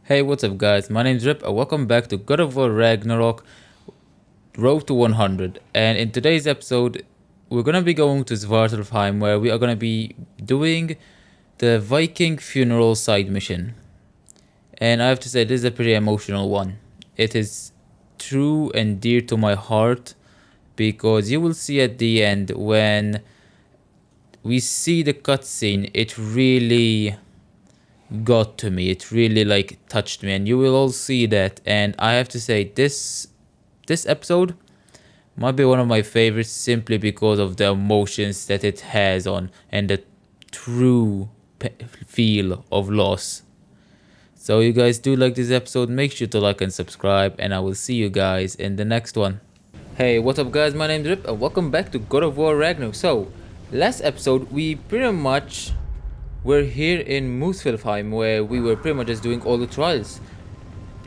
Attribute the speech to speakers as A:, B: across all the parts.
A: Hey, what's up guys? My name's Rip and welcome back to God of War Ragnarok Road to 100. And in today's episode, we're gonna be going to Svartalfheim where we are gonna be doing the Viking Funeral side mission. And I have to say, this is a pretty emotional one. It is true and dear to my heart because you will see at the end when we see the cutscene, it really got to me. It really touched me, and you will all see that. And I have to say, this episode might be one of my favorites simply because of the emotions that it has on and the true feel of loss. So you guys do like this episode, make sure to like and subscribe, and I will see you guys in the next one. Hey, what's up guys, my name's Rip and welcome back to God of War Ragnarok. So last episode we pretty much were here in Svartalfheim where we were pretty much just doing all the trials.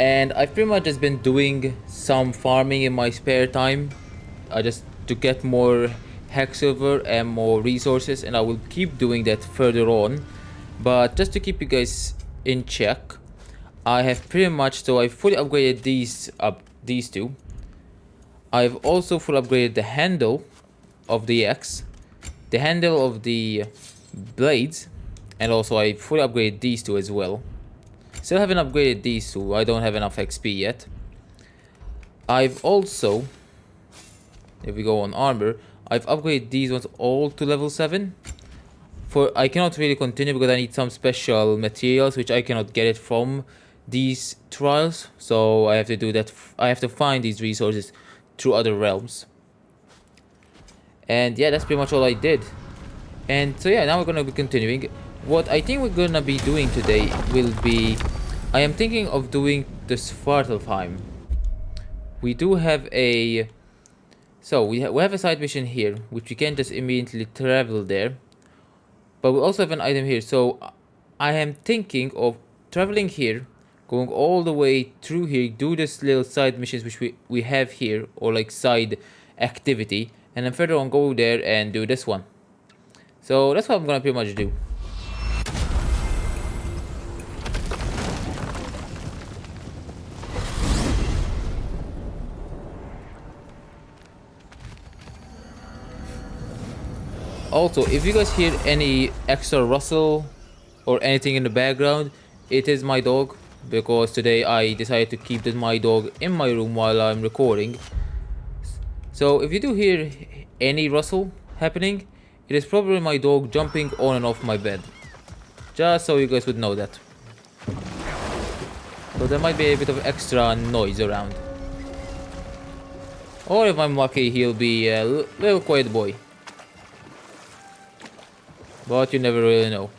A: And I've pretty much just been doing some farming in my spare time. Just to get more hex silver and more resources, and I will keep doing that further on. But just to keep you guys in check, I have pretty much, so I fully upgraded these two. I've also fully upgraded the handle of the axe, the handle of the blades, and also I fully upgraded these two as well. Still haven't upgraded these two, I don't have enough XP yet. I've also, if we go on armor, I've upgraded these ones all to level 7. I cannot really continue because I need some special materials which I cannot get it from these trials. So I have to do that, I have to find these resources through other realms. And yeah, that's pretty much all I did. And so yeah, now we're gonna be continuing. What I think we're gonna be doing today will be, I am thinking of doing the Svartalfheim. We do have a, so we have a side mission here, which we can just immediately travel there. But we also have an item here, so I am thinking of traveling here, going all the way through here, do this little side missions which we have here, or like side activity, and then further on go there and do this one. So that's what I'm gonna pretty much do. Also, if you guys hear any extra rustle or anything in the background, it is my dog, because today I decided to keep my dog in my room while I'm recording. So if you do hear any rustle happening, it is probably my dog jumping on and off my bed. Just so you guys would know that. So there might be a bit of extra noise around. Or if I'm lucky, he'll be a little quiet boy. But you never really know.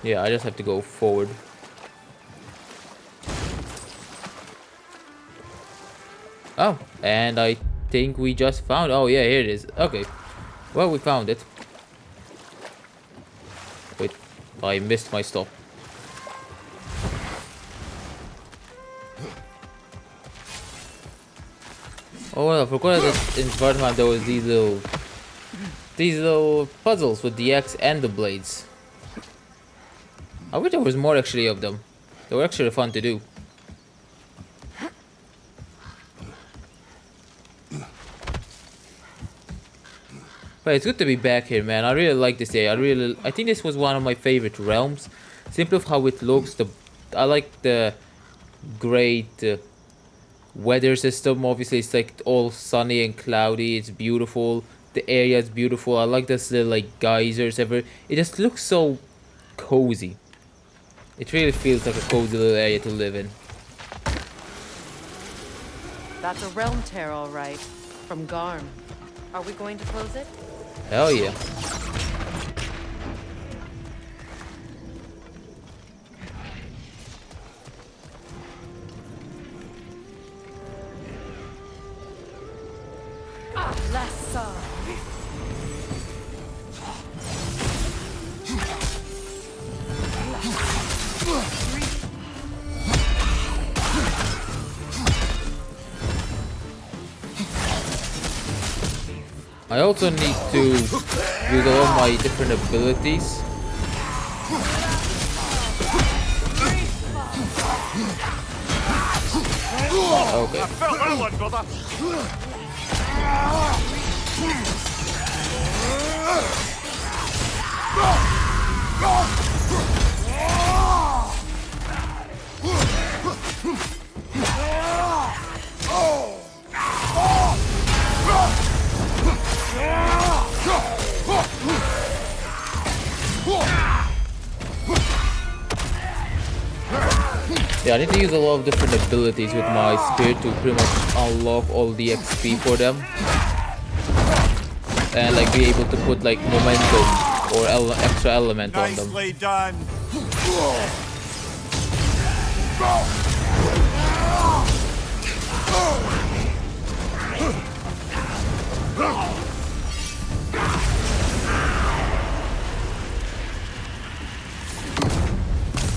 A: Yeah, I just have to go forward. Oh, and I think we just found, oh yeah, here it is. Okay, well, we found it. Wait, I missed my stop. Oh well, I forgot that in Svartalfheim there was these little puzzles with the axe and the blades. I wish there was more actually of them. They were actually fun to do. But it's good to be back here, man. I really like this area. I think this was one of my favorite realms. Simply of how it looks. I like the great weather system. Obviously it's like all sunny and cloudy. It's beautiful. The area is beautiful. I like this little geysers everywhere. It just looks so cozy. It really feels like a cozy little area to live in.
B: That's a realm tear, all right. From Garm. Are we going to close it?
A: Hell yeah.
B: Lassa.
A: I also need to use all my different abilities Okay.
C: I felt that one, brother.
A: Yeah, I need to use a lot of different abilities with my spear to pretty much unlock all the XP for them. And like be able to put like momentum or extra element on them.
C: Nicely done.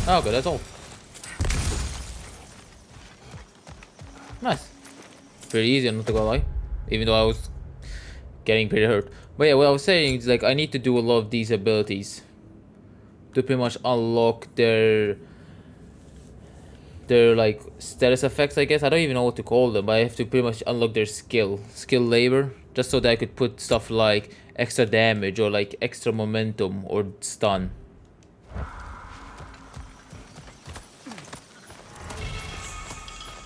A: Okay, that's all. Nice. Pretty easy, I'm not gonna lie. Even though I was getting pretty hurt. But yeah, what I was saying is like I need to do a lot of these abilities to pretty much unlock their like status effects, I guess. I don't even know what to call them, but I have to pretty much unlock their skill labor, just so that I could put stuff like extra damage or like extra momentum or stun.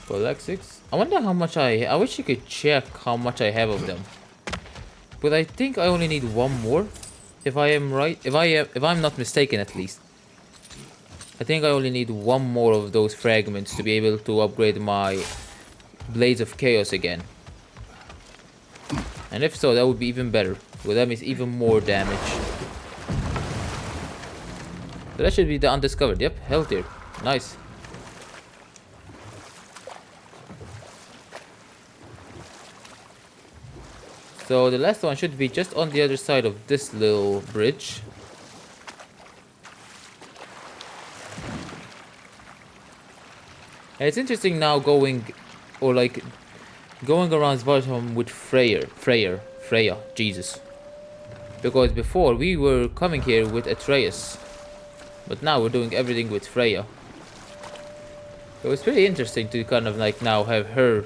A: Collect 6. I wonder how much I wish you could check how much I have of them. But I think I only need one more. If I am right, if I'm not mistaken at least. I think I only need one more of those fragments to be able to upgrade my Blades of Chaos again. And if so, that would be even better. Well, that means even more damage. So that should be the undiscovered. Yep, healthier. Nice. So the last one should be just on the other side of this little bridge. And it's interesting now going around Svartalfheim with Freya, Jesus. Because before we were coming here with Atreus. But now we're doing everything with Freya. So it's pretty interesting to kind of like now have her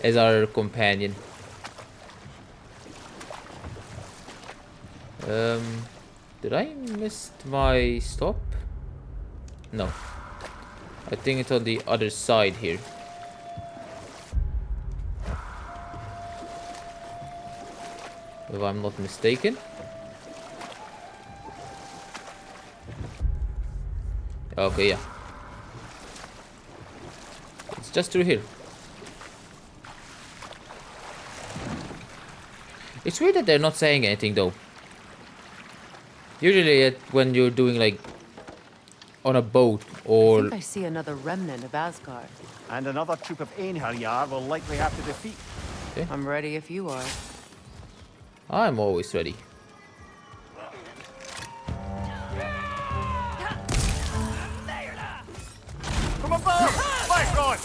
A: as our companion. Did I miss my stop? No. I think it's on the other side here. If I'm not mistaken. Okay, yeah. It's just through here. It's weird that they're not saying anything though. Usually when you're doing like on a boat or...
B: I think I see another remnant of Asgard.
C: And another troop of Einherjar will likely have to defeat.
A: Okay.
B: I'm ready if you are.
A: I'm always ready.
C: From above! Fight on!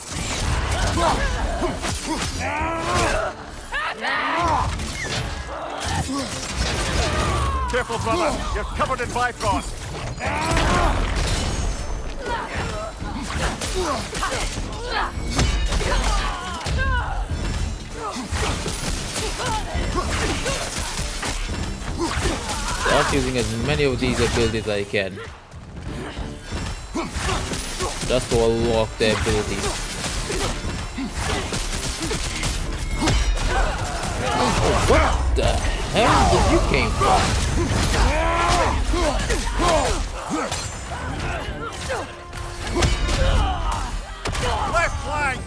C: Careful, brother. You're covered in Bifrost.
A: Start using as many of these abilities as I can. Just to unlock the abilities. Oh, what the hell did you came from?
C: Left flank!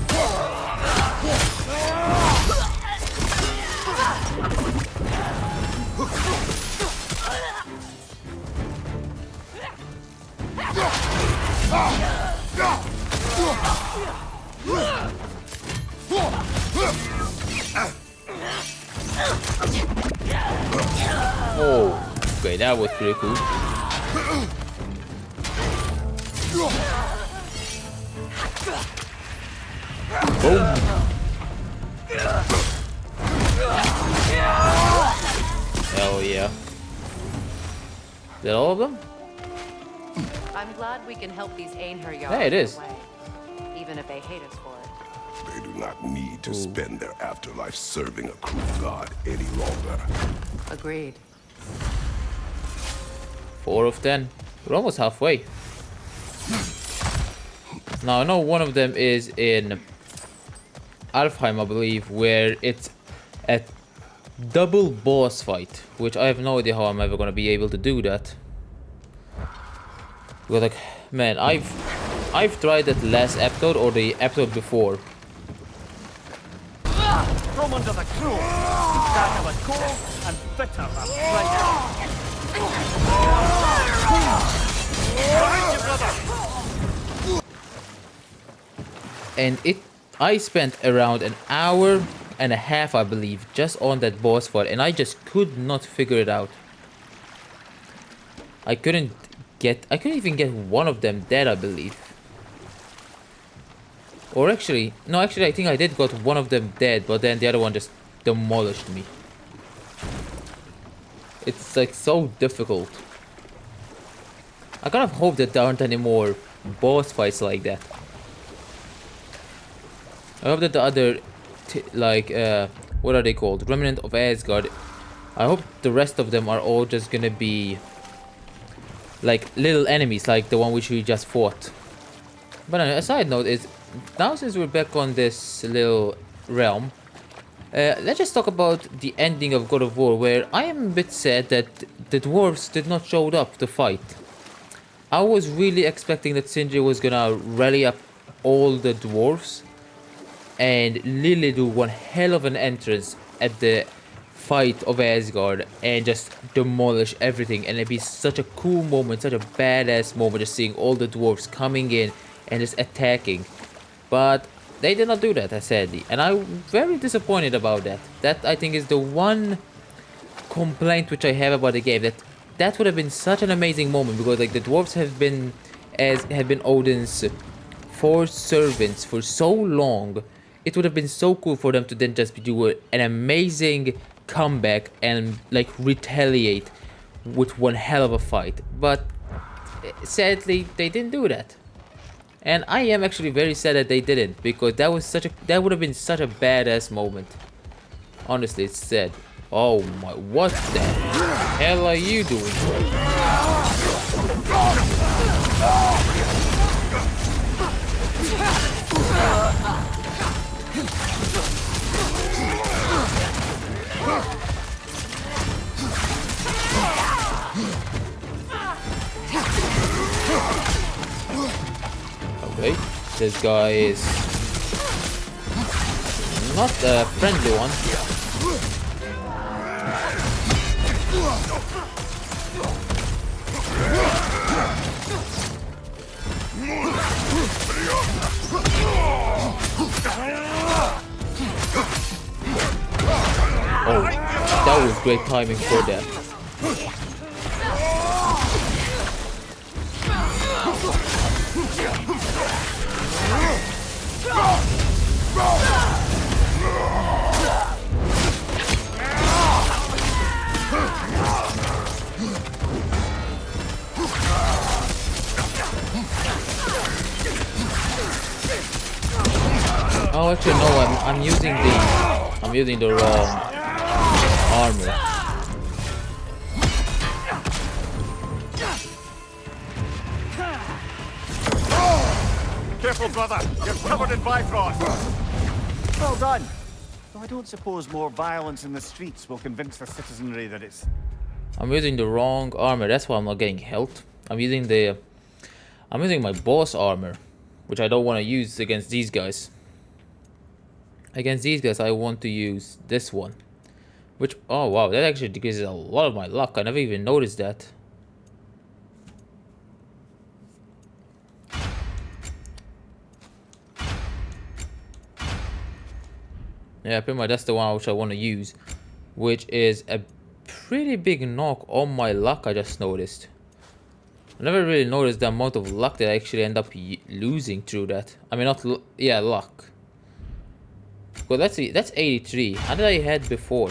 A: Oh, okay, that was pretty cool. Boom. Hell yeah. Is that all of them?
B: I'm glad we can help these Einherjar
A: Yeah, it is.
B: way, even if they hate us for it.
D: They do not need to spend their afterlife serving a cruel god any longer.
B: Agreed.
A: 4 of 10. We're almost halfway. Now I know one of them is in Alfheim, I believe, where it's a double boss fight, which I have no idea how I'm ever gonna be able to do that. Because like, man, I've tried that last episode or the episode before.
C: From under the cruel. That of a cold and bitter right now. Behind you, brother.
A: And I spent around an hour and a half, I believe, just on that boss fight, and I just could not figure it out. I couldn't even get one of them dead, I believe. Or actually, no, I think I did got one of them dead, but then the other one just demolished me. It's like so difficult. I kind of hope that there aren't any more boss fights like that. I hope that the other, what are they called? Remnant of Asgard. I hope the rest of them are all just gonna be like little enemies, like the one which we just fought. But anyway, a side note is, now since we're back on this little realm, let's just talk about the ending of God of War, where I am a bit sad that the dwarves did not show up to fight. I was really expecting that Sindri was gonna rally up all the dwarves and literally do one hell of an entrance at the fight of Asgard and just demolish everything, and it'd be such a cool moment, such a badass moment, just seeing all the dwarves coming in and just attacking. But they did not do that, sadly, and I'm very disappointed about that. That, I think, is the one complaint which I have about the game, that would have been such an amazing moment, because like the dwarves have been Odin's 4 servants for so long. It would have been so cool for them to then just do an amazing comeback and like retaliate with one hell of a fight. But sadly, they didn't do that. And I am actually very sad that they didn't, because that would have been such a badass moment. Honestly, it's sad. Oh my, what the hell are you doing? Okay, this guy is not a friendly one. Oh, that was great timing for that. Oh, actually no, I'm using the wrong armor.
C: Careful, brother. You're covered in Bifrost. Well done. Though I don't suppose more violence in the streets will convince the citizenry that it's...
A: I'm using the wrong armor. That's why I'm not getting health. I'm using my boss armor, which I don't want to use against these guys. Against these guys, I want to use this one. Which, oh wow, that actually decreases a lot of my luck. I never even noticed that. Yeah, pretty much that's the one which I want to use. Which is a pretty big knock on my luck, I just noticed. I never really noticed the amount of luck that I actually end up losing through that. I mean, not yeah, luck. Well, let's see, that's 83. How did I had before?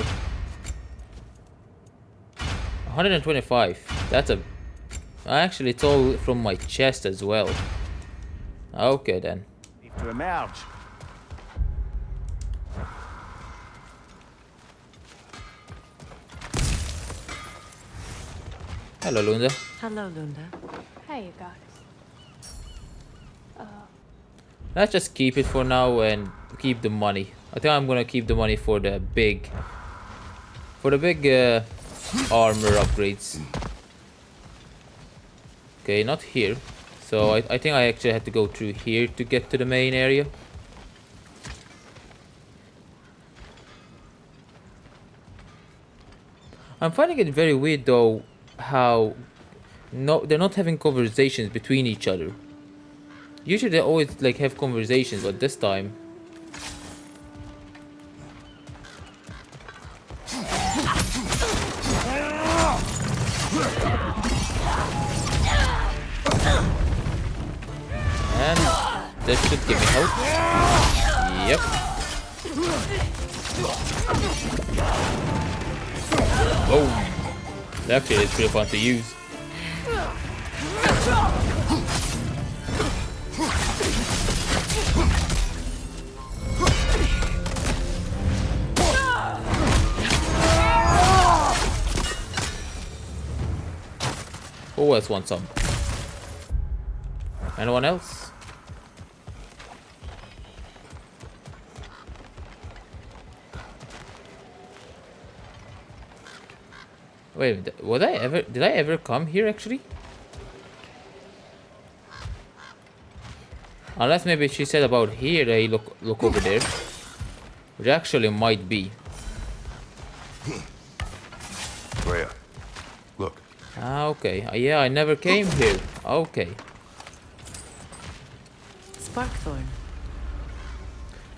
A: 125. That's a... Actually, it's all from my chest as well. Okay then.
C: Need to emerge.
A: Hello, Lunda.
B: Hello, Lunda.
E: Hey, you guys.
A: Let's just keep it for now and keep the money. I think I'm gonna keep the money for the big armor upgrades. Okay, not here. So I think I actually had to go through here to get to the main area. I'm finding it very weird though how they're not having conversations between each other. Usually they always like have conversations, but this time and that should give me help. Yep. Oh, actually it's pretty fun to use. Who else wants some? Anyone else? Wait a minute, did I ever come here actually? Unless maybe she said about here, hey, look over there. Which actually might be.
D: Freya, look.
A: Ah, okay. Yeah, I never came here. Okay.
B: Sparkthorn.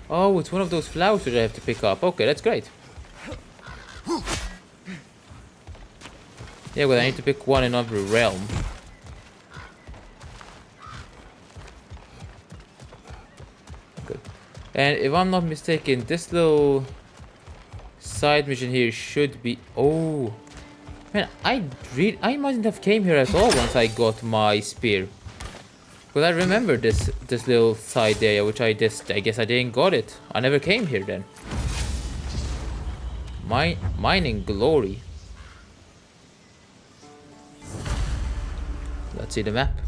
A: Oh, it's one of those flowers that I have to pick up. Okay, that's great. Yeah, but I need to pick one in every realm. Good. And if I'm not mistaken, this little side mission here should be... Oh, man, I mustn't have came here at all once I got my spear. But I remember this little side area, which I guess I didn't got it. I never came here then. Mining glory. Let's see the map.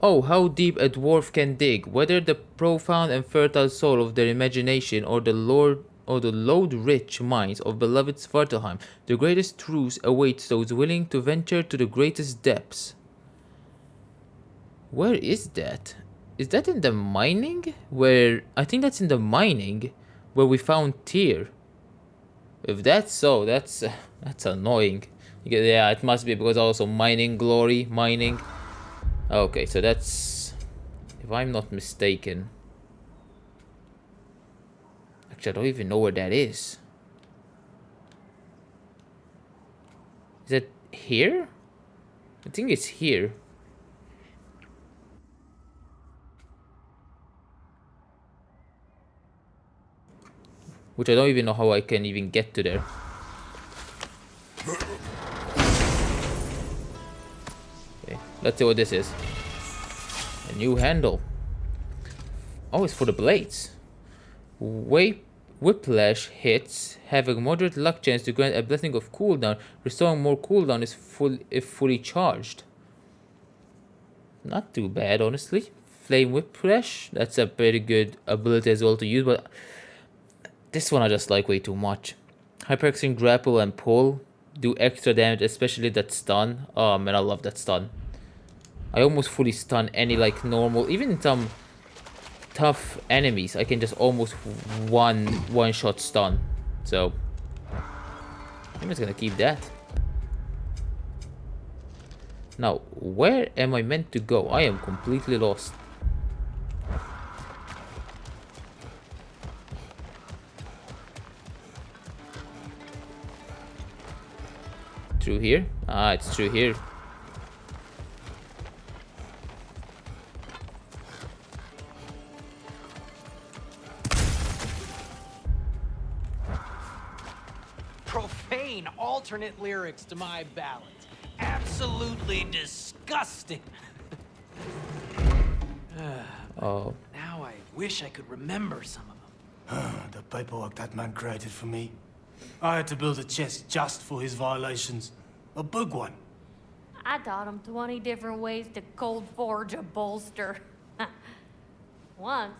A: Oh, how deep a dwarf can dig, whether the profound and fertile soul of their imagination or the load-rich mines of beloved Svartalfheim, the greatest truths awaits those willing to venture to the greatest depths. Where is that? Is that in the mining? I think that's in the mining where we found Tyr. If that's so, that's annoying. Yeah, it must be because also mining glory, mining. Okay, so that's, if I'm not mistaken. Actually, I don't even know where that is. Is it here? I think it's here. Which I don't even know how I can even get to there. Okay, let's see what this is. A new handle. Oh, it's for the blades. Whiplash hits have a moderate luck chance to grant a blessing of cooldown. Restoring more cooldown if fully charged. Not too bad, honestly. Flame Whiplash, that's a pretty good ability as well to use, but this one I just like way too much. Hyperextend grapple and pull do extra damage, especially that stun. Oh man, I love that stun. I almost fully stun any like normal, even some tough enemies. I can just almost one shot stun. So I'm just gonna keep that. Now, where am I meant to go? I am completely lost. Through here? Ah, it's through here.
F: Profane altar
E: alternate lyrics to my ballads. Absolutely disgusting.
A: Oh,
E: Now I wish I could remember some of them.
F: The paperwork that man created for me. I had to build a chest just for his violations. A big one.
G: I taught him 20 different ways to cold forge a bolster. Once,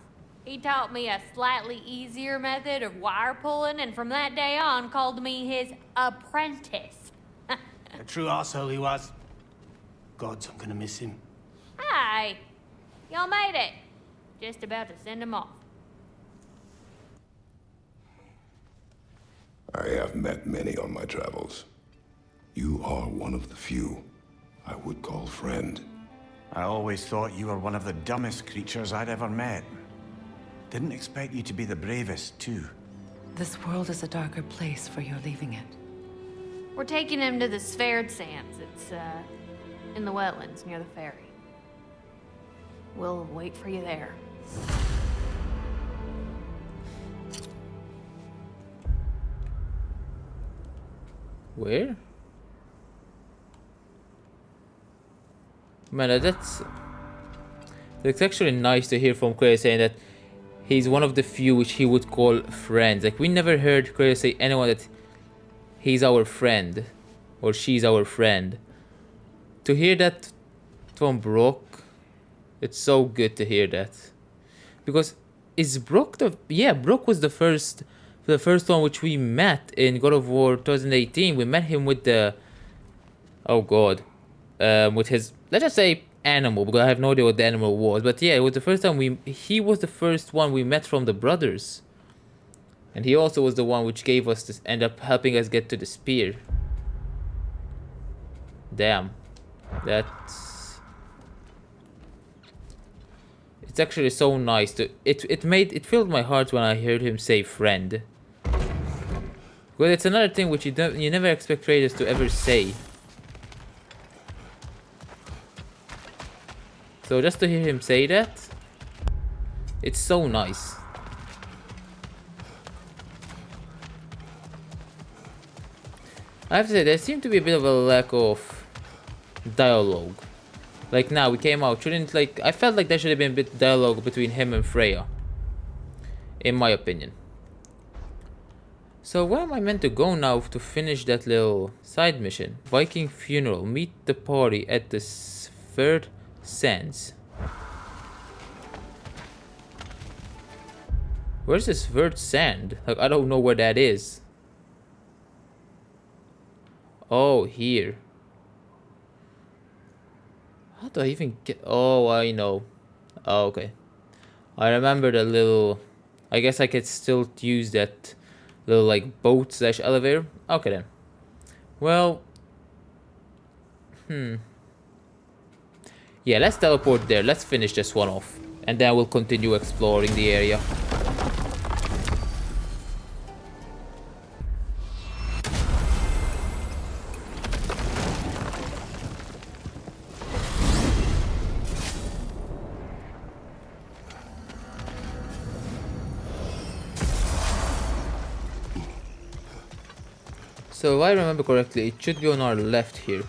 G: he taught me a slightly easier method of wire pulling, and from that day on called me his apprentice.
F: A true arsehole he was. Gods, I'm gonna miss him.
G: Hi, y'all made it. Just about to send him off.
D: I have met many on my travels. You are one of the few I would call friend.
C: I always thought you were one of the dumbest creatures I'd ever met. Didn't expect you to be the bravest, too.
B: This world is a darker place for your leaving it.
G: We're taking him to the Sverd Sands. It's, in the wetlands near the ferry. We'll wait for you there.
A: where? Man, that's actually nice to hear from Kratos saying that he's one of the few which he would call friends. Like, we never heard Kratos say anyone that he's our friend or she's our friend. To hear that from Brock, it's so good to hear that. Because is Brock Brock was the first one which we met in God of War 2018. We met him with the with his, let's just say, animal, because I have no idea what the animal was. But yeah, it was the first time he was the first one we met from the brothers. And he also was the one which gave us this, end up helping us get to the spear. Damn. It's actually so nice to, it filled my heart when I heard him say friend. Because it's another thing which you never expect Kratos to ever say. So just to hear him say that, it's so nice. I have to say, there seemed to be a bit of a lack of dialogue. Like now, we came out, I felt like there should have been a bit of dialogue between him and Freya. In my opinion. So where am I meant to go now to finish that little side mission? Viking Funeral. Meet the party at the Sverd Sands. Where's this Sverd Sand? Like, I don't know where that is. Oh, here. How do I even get... Oh, I know. Oh, okay. I remember the little... I guess I could still use that little, like, boat / elevator. Okay, then. Well... Yeah, let's teleport there. Let's finish this one off. And then we'll continue exploring the area. So if I remember correctly, it should be on our left here.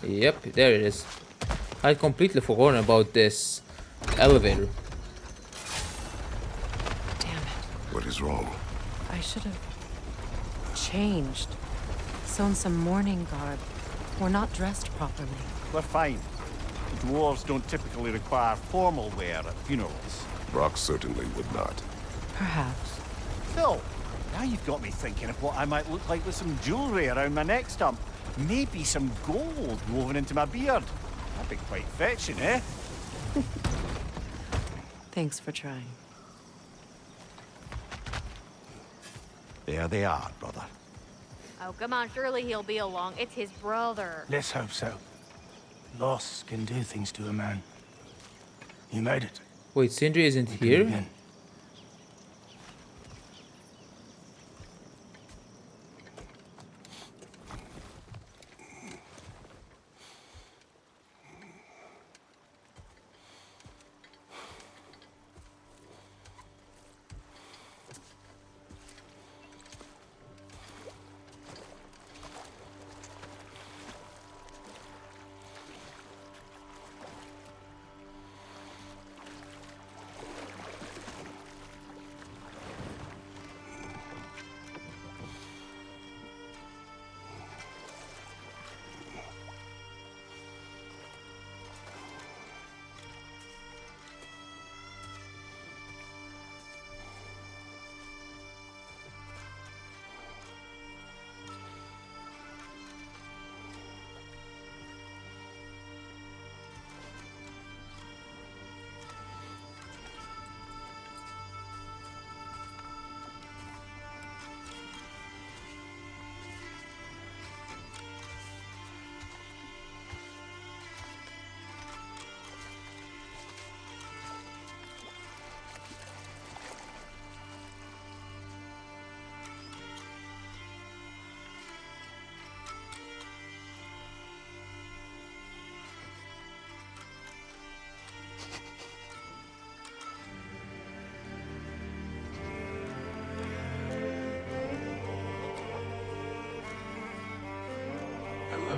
A: Yep, there it is. I had completely forgotten about this elevator.
B: Damn it.
D: What is wrong?
B: I should have changed. Sewn some mourning garb. We're not dressed properly.
C: We're fine. Dwarves don't typically require formal wear at funerals.
D: Brock certainly would not.
B: Perhaps.
C: Phil, now you've got me thinking of what I might look like with some jewellery around my neck stump. Maybe some gold woven into my beard. That'd be quite fetching, eh?
B: Thanks for trying.
C: There they are, brother.
G: Oh, come on, surely he'll be along. It's his brother.
F: Let's hope so. Loss can do things to a man. You made it.
A: Wait, Sindri isn't
F: We do
A: here?
F: again.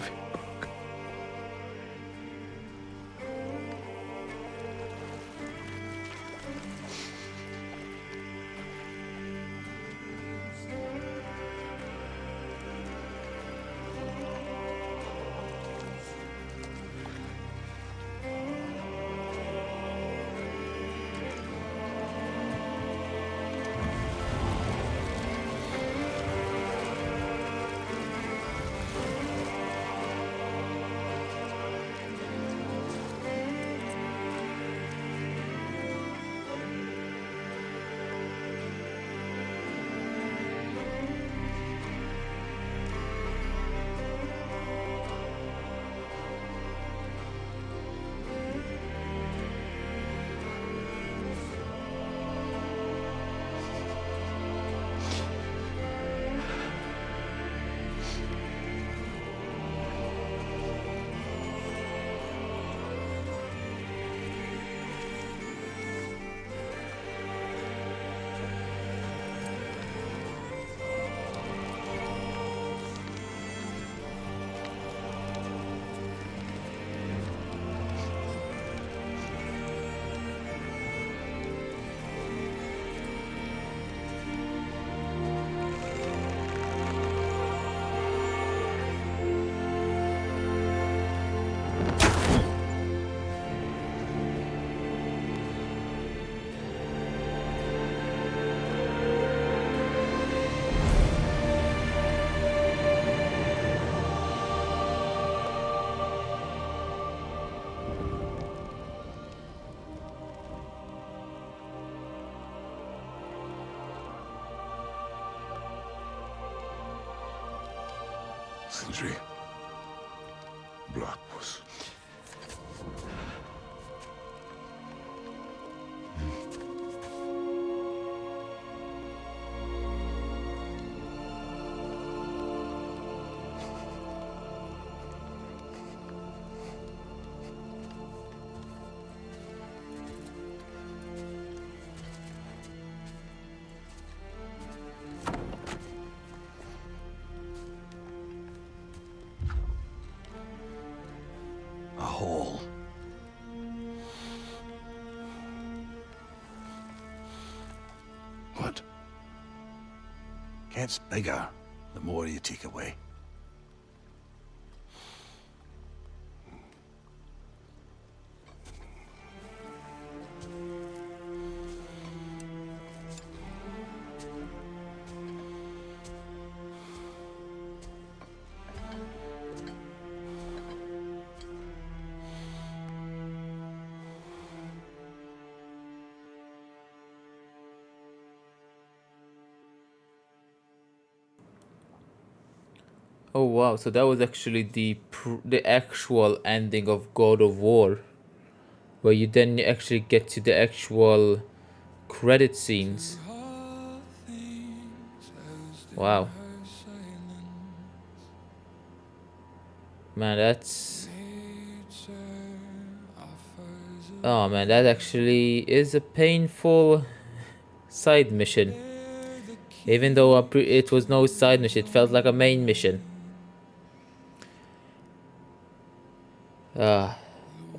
D: of your book. Sindri. Blackpuss.
C: A hole.
D: What?
C: Gets bigger the more you take away.
A: Oh wow, so that was actually the actual ending of God of War, where you then actually get to the actual credit scenes. Wow. Man, that's... Oh man, that actually is a painful side mission. Even though it was no side mission, it felt like a main mission.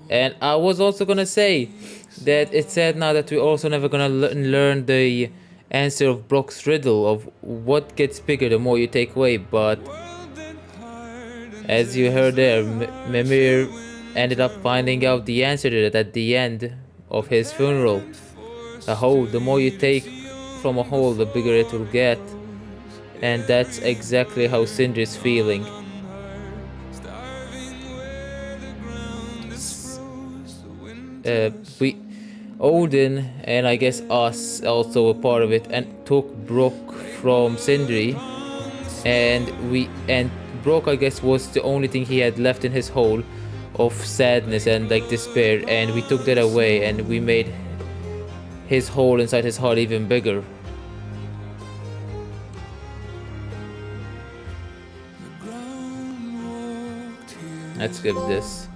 A: And I was also gonna say that it's sad now that we're also never gonna learn the answer of Brock's riddle of what gets bigger the more you take away, but as you heard there, Mimir ended up finding out the answer to that at the end of his funeral. A hole, the more you take from a hole, the bigger it will get. And that's exactly how Sindri's feeling. We Odin and I guess us also were part of it and took Brock from Sindri, and Brock I guess was the only thing he had left in his hole of sadness and like despair, and we took that away and we made his hole inside his heart even bigger. Let's give this.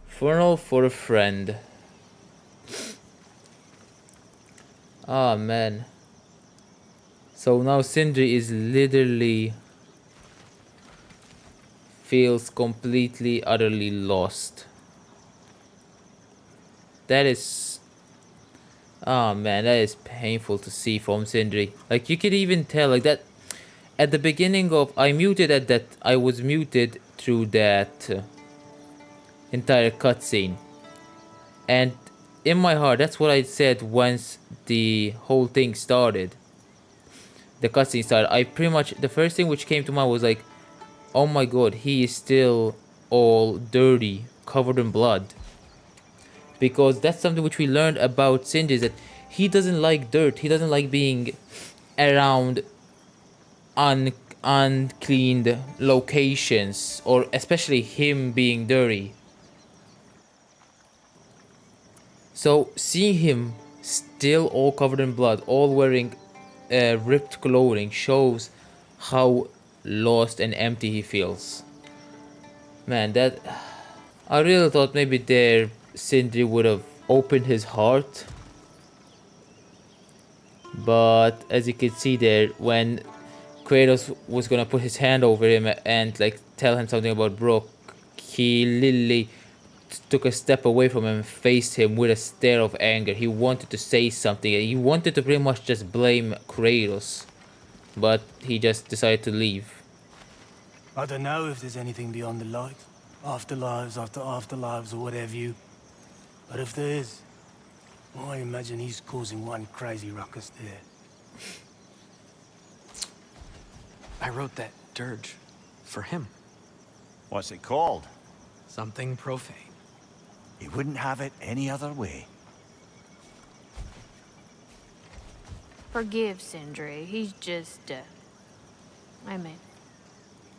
A: Funeral for a friend. Ah man. So now Sindri is literally feels completely, utterly lost. That is... Oh man, that is painful to see from Sindri. Like, you could even tell, like, that at the beginning of... I was muted through that entire cutscene. And in my heart, that's what I said once the whole thing started. The cutscene started. I pretty much... The first thing which came to mind was like, oh my god, he is still all dirty, covered in blood. Because that's something which we learned about Sindri, is that he doesn't like dirt. He doesn't like being around uncleaned locations, or especially him being dirty. So seeing him still all covered in blood, all wearing ripped clothing, shows how lost and empty he feels. Man, that... I really thought maybe there Sindri would have opened his heart. But as you can see there, when Kratos was gonna put his hand over him and like tell him something about Brooke, he literally took a step away from him and faced him with a stare of anger. He wanted to say something. He wanted to pretty much just blame Kratos, but he just decided to leave.
F: I don't know if there's anything beyond the light. Afterlives after afterlives or whatever you. But if there is, I imagine he's causing one crazy ruckus there.
H: I wrote that dirge for him.
C: What's it called?
H: Something profane.
C: He wouldn't have it any other way.
G: Forgive Sindri. He's just, I mean,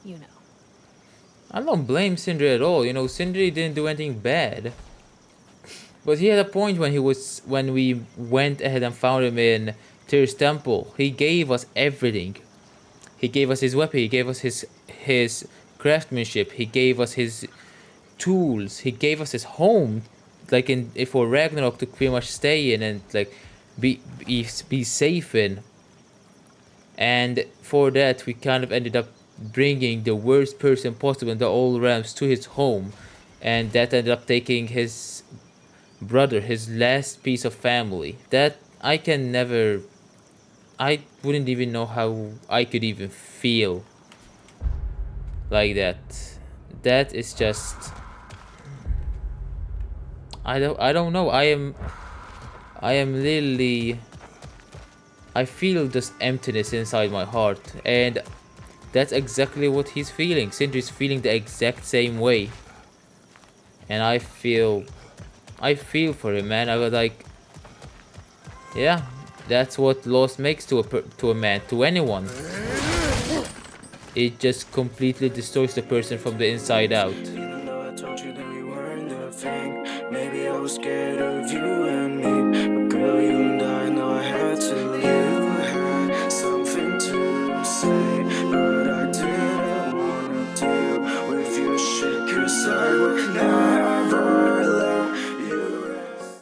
G: you know.
A: I don't blame Sindri at all. You know, Sindri didn't do anything bad. But he had a point when we went ahead and found him in Tyr's temple. He gave us everything. He gave us his weapon, he gave us his craftsmanship, he gave us his tools, he gave us his home, like for Ragnarok to pretty much stay in and like be safe in. And for that we kind of ended up bringing the worst person possible in the old realms to his home, and that ended up taking his brother, his last piece of family. That I wouldn't even know how I could even feel like that. That is just... I don't know. I am literally... I feel this emptiness inside my heart, and that's exactly what he's feeling. Sindri's feeling the exact same way. And I feel for him, man. I was like, yeah, that's what loss makes to a man, to anyone. It just completely destroys the person from the inside out.